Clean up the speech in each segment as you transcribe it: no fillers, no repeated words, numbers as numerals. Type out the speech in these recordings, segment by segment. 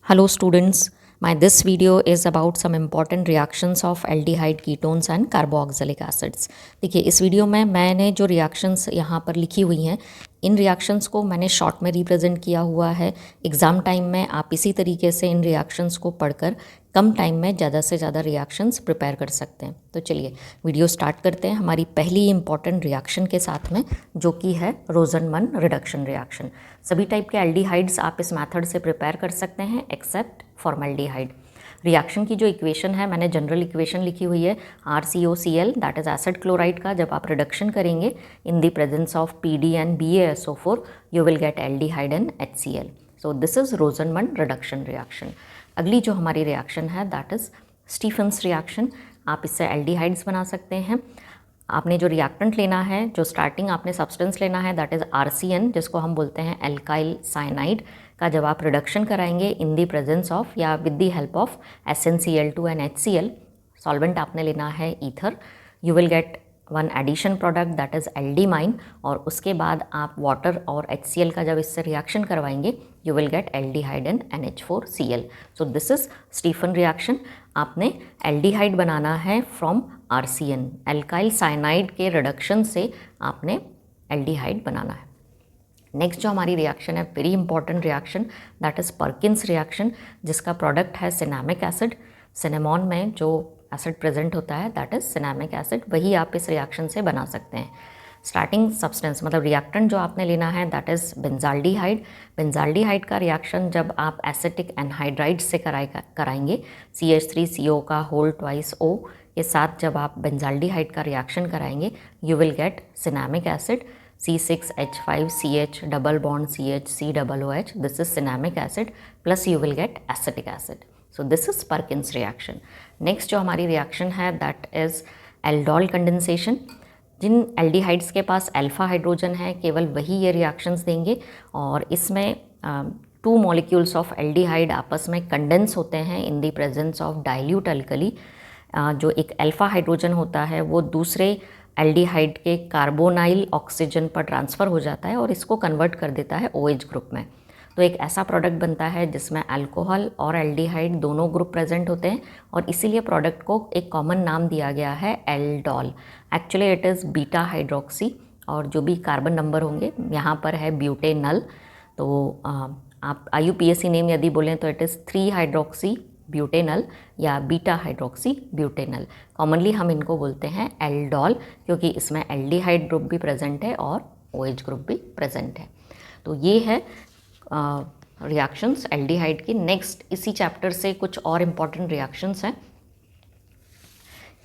Hello students, this video is about some important reactions of aldehyde ketones and carboxylic acids। देखिए इस video में मैंने जो reactions यहाँ पर लिखी हुई हैं इन रिएक्शंस को मैंने शॉर्ट में रिप्रेजेंट किया हुआ है। एग्ज़ाम टाइम में आप इसी तरीके से इन रिएक्शंस को पढ़कर कम टाइम में ज़्यादा से ज़्यादा रिएक्शंस प्रिपेयर कर सकते हैं। तो चलिए वीडियो स्टार्ट करते हैं हमारी पहली इंपॉर्टेंट रिएक्शन के साथ में, जो कि है रोजनमन रिडक्शन रिएक्शन। सभी टाइप के एल्डिहाइड्स आप इस मेथड से प्रिपेयर कर सकते हैं एक्सेप्ट फॉर्मल्डिहाइड। रिएक्शन की जो इक्वेशन है मैंने जनरल इक्वेशन लिखी हुई है RCOCl that is acid chloride का। जब आप रिडक्शन करेंगे in the presence of PD and BaSO4 you will get aldehyde and HCl। So this is Rosenmund reduction reaction. अगली जो हमारी रिएक्शन है दैट इज स्टीफन्स रिएक्शन। आप इससे एल्डिहाइड्स बना सकते हैं। आपने जो रिएक्टेंट लेना है, जो स्टार्टिंग आपने सब्सटेंस लेना है दैट इज़ RCN, जिसको हम बोलते हैं एल्काइल साइनाइड का। जब आप रिडक्शन कराएंगे इन दी प्रेजेंस ऑफ या with the help of SnCl2 and HCl, solvent आपने लेना है ether, you will get one addition product that is aldimine. और उसके बाद आप वाटर और HCl का जब इससे रिएक्शन करवाएंगे you will get aldehyde and NH4Cl। So this is Stephen reaction. आपने एल्डिहाइड बनाना है फ्रॉम RCN, एल्काइल साइनाइड के रिडक्शन से आपने एल्डिहाइड बनाना है। नेक्स्ट जो हमारी रिएक्शन है very important reaction that is Perkins reaction, जिसका प्रोडक्ट है सिनेमिक एसिड। सिनेमॉन में जो एसिड प्रेजेंट होता है दैट इज़ सिनेमिक एसिड, वही आप इस रिएक्शन से बना सकते हैं। स्टार्टिंग सब्सटेंस मतलब रिएक्टेंट जो आपने लेना है दैट इज़ बेंजाल्डिहाइड। बेंजाल्डिहाइड का रिएक्शन जब आप एसिटिक एनहाइड्राइड से कराएंगे CH3CO का होल ट्वाइस O के साथ, जब आप बेंजाल्डिहाइड का रिएक्शन कराएंगे you will get cinnamic acid C6H5CH double bond CH, this is cinnamic acid plus you will get acetic acid. So this is Perkin's reaction. Next जो हमारी reaction है that is aldol condensation. जिन aldehydes के पास alpha hydrogen है केवल वही ये रिएक्शंस देंगे, और इसमें टू मॉलिक्यूल्स ऑफ एल्डिहाइड आपस में कंडेंस होते हैं इन the presence of dilute alkali. जो एक अल्फा हाइड्रोजन होता है वो दूसरे एल्डिहाइड के कार्बोनाइल ऑक्सीजन पर ट्रांसफ़र हो जाता है और इसको कन्वर्ट कर देता है OH ग्रुप में। तो एक ऐसा प्रोडक्ट बनता है जिसमें अल्कोहल और एल्डिहाइड दोनों ग्रुप प्रेजेंट होते हैं, और इसीलिए प्रोडक्ट को एक कॉमन नाम दिया गया है aldol. Actually it is beta hydroxy, और जो भी कार्बन नंबर होंगे यहाँ पर है ब्यूटेनल। तो आप IUPAC नेम यदि बोलें तो इट इज़ 3 हाइड्रोक्सी ब्यूटेनल या बीटा हाइड्रोक्सी ब्यूटेनल। कॉमनली हम इनको बोलते हैं एल्डोल, क्योंकि इसमें एल्डिहाइड ग्रुप भी प्रेजेंट है और OH ग्रुप भी प्रेजेंट है। तो ये है रिएक्शंस एल्डिहाइड की। नेक्स्ट इसी चैप्टर से कुछ और इम्पॉर्टेंट रिएक्शंस हैं।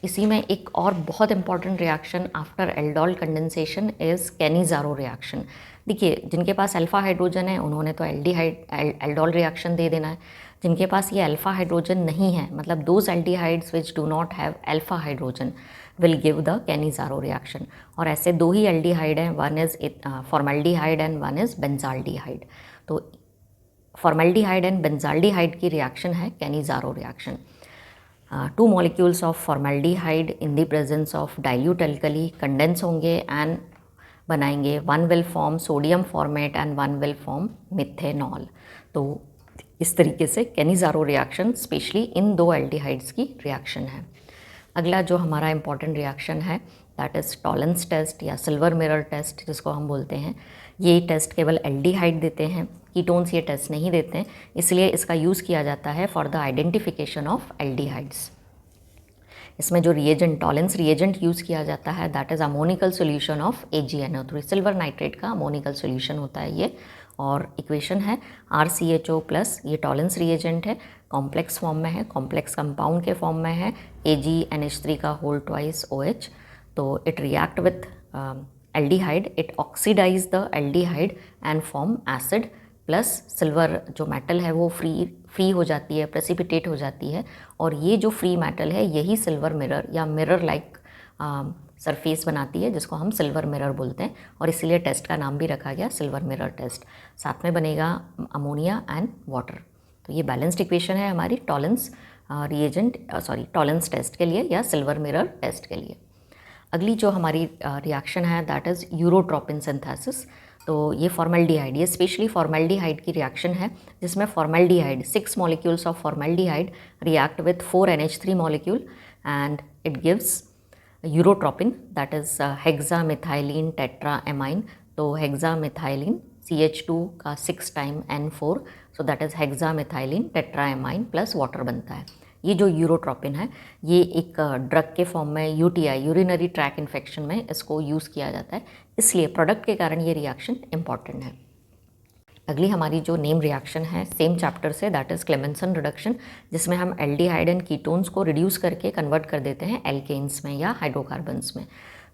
इसी में एक और बहुत important reaction after aldol condensation is Cannizzaro reaction. देखिए जिनके पास अल्फा हाइड्रोजन है उन्होंने तो एल्डोल रिएक्शन दे देना है। जिनके पास ये अल्फा हाइड्रोजन नहीं है, मतलब those aldehydes which do not have alpha hydrogen will give the Cannizzaro reaction. और ऐसे दो ही एल्डिहाइड हैं, one is formaldehyde and one is benzaldehyde. तो फॉर्मल्डिहाइड एंड बेंजाल्डिहाइड की रिएक्शन है Cannizzaro reaction. Two molecules of formaldehyde in the presence of dilute alkali condense होंगे and बनाएंगे, one will form sodium format and one will form methanol. तो इस तरीके से Cannizzaro reaction specially in दो aldehydes की रिएक्शन है। अगला जो हमारा इंपॉर्टेंट रिएक्शन है दैट इज़ टॉलेंस टेस्ट या सिल्वर मिरर टेस्ट जिसको हम बोलते हैं। ये टेस्ट केवल एल्डिहाइड देते हैं, कीटोन्स ये टेस्ट नहीं देते हैं, इसलिए इसका यूज़ किया जाता है for the identification of aldehydes. इसमें जो रिएजेंट टॉलेंस रिएजेंट यूज़ किया जाता है that is ammoniacal solution of AgNO3, silver nitrate का अमोनिकल सोल्यूशन होता है ये। और इक्वेशन है RCHO प्लस, ये टॉलेंस रिएजेंट है, कॉम्प्लेक्स फॉर्म में है, कॉम्प्लेक्स कंपाउंड के फॉर्म में है, AgNH3 का होल ट्वाइस OH। तो it react with aldehyde, it oxidize the aldehyde and form acid, plus silver जो मेटल है वो फ्री हो जाती है, प्रेसिपिटेट हो जाती है, और ये जो फ्री मेटल है यही सिल्वर मिरर या मिरर लाइक सरफेस बनाती है जिसको हम सिल्वर मिरर बोलते हैं, और इसीलिए टेस्ट का नाम भी रखा गया सिल्वर मिरर टेस्ट। साथ में बनेगा अमोनिया एंड वाटर। तो ये बैलेंस्ड इक्वेशन है हमारी टॉलेंस टॉलेंस टेस्ट के लिए या सिल्वर मिरर टेस्ट के लिए। अगली जो हमारी रिएक्शन है दैट इज़ यूरोट्रोपिन सिंथेसिस। तो ये फॉर्मल्डिहाइड, ये स्पेशली फॉर्मल्डिहाइड की रिएक्शन है जिसमें formaldehyde 6 molecules of formaldehyde react with 4 NH3 molecule and it gives urotropine that is hexamethylene tetramine. तो हेक्सामिथाइलिन CH2 का 6 time N4, so that is hexamethylene tetramine plus water बनता है। ये जो यूरोट्रोपिन है ये एक ड्रग के फॉर्म में UTI यूरिनरी ट्रैक इन्फेक्शन में इसको यूज़ किया जाता है, इसलिए प्रोडक्ट के कारण ये रिएक्शन इंपॉर्टेंट है। अगली हमारी जो नेम रिएक्शन है same chapter say that is Clemmensen reduction, जिसमें हम एल्डिहाइड एंड कीटोन्स को रिड्यूस करके कन्वर्ट कर देते हैं एल्केन्स में या हाइड्रोकार्बन्स में।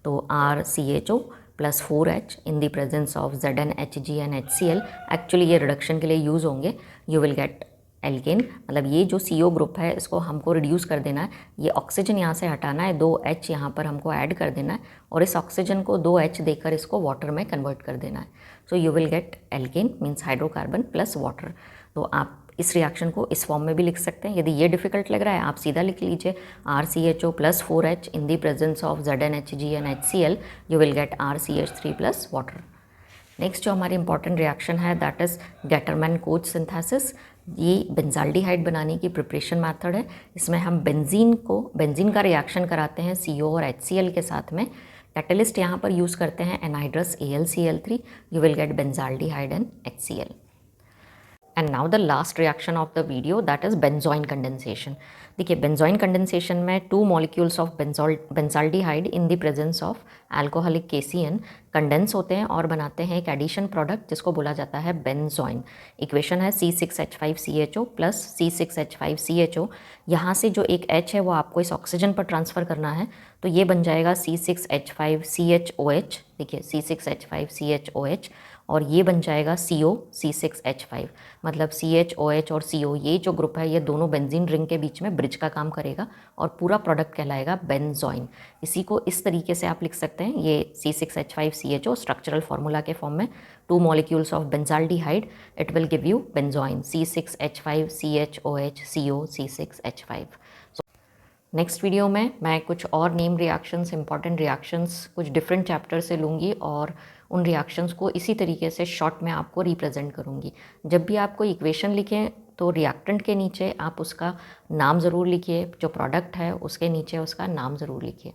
तो RCHO plus 4H in the presence of ZnHg and HCl, actually ये रिडक्शन के लिए यूज़ होंगे। यू विल गेट एल्केन, मतलब ये जो CO ग्रुप है इसको हमको रिड्यूस कर देना है, ये ऑक्सीजन यहाँ से हटाना है, 2H यहाँ पर हमको ऐड कर देना है और इस ऑक्सीजन को 2H देकर इसको वाटर में कन्वर्ट कर देना है। So you will get alkane means hydrocarbon plus water. तो आप इस रिएक्शन को इस फॉर्म में भी लिख सकते हैं। यदि ये डिफिकल्ट लग रहा है आप सीधा लिख लीजिए RCHO plus 4H in the presence of ZnHg and HCl, you will gate RCH3 plus water. Next जो हमारी इंपॉर्टेंट रिएक्शन है that is Gattermann coach synthesis. ये बेंजाल्डिहाइड बनाने की प्रिपरेशन मेथड है। इसमें हम बेंजीन का रिएक्शन कराते हैं CO और HCl के साथ में। कैटलिस्ट यहाँ पर यूज़ करते हैं anhydrous AlCl3, you will gate benzaldehyde and HCl। And now the last reaction of the video that is benzoin condensation. देखिए बेंजोइन कंडेंसेशन में 2 molecules of benzaldehyde in the presence of alcoholic KCN condense होते हैं और बनाते हैं एक addition product जिसको बोला जाता है बेंजोइन। इक्वेशन है C6H5CHO प्लस C6H5CHO। यहाँ से जो एक H है वो आपको इस ऑक्सीजन पर ट्रांसफ़र करना है, तो ये बन जाएगा C6H5CHOH। देखिए C6H5CHOH और ये बन जाएगा CO C6H5, मतलब CHOH और CO ये जो ग्रुप है ये दोनों बेंजीन रिंग के बीच में ब्रिज का काम करेगा और पूरा प्रोडक्ट कहलाएगा बेंजोइन। इसी को इस तरीके से आप लिख सकते हैं, ये C6H5CHO स्ट्रक्चरल फार्मूला के फॉर्म में 2 molecules of benzaldehyde, it will give you benzoin C6H5CHOH CO C6H5। Next video में मैं कुछ और नेम रिएक्शंस, इंपॉर्टेंट रिएक्शंस कुछ डिफरेंट चैप्टर से लूँगी और उन रिएक्शंस को इसी तरीके से शॉर्ट में आपको रिप्रेजेंट करूँगी। जब भी आप कोई इक्वेशन लिखें तो रिएक्टेंट के नीचे आप उसका नाम ज़रूर लिखिए, जो प्रोडक्ट है उसके नीचे उसका नाम ज़रूर लिखिए।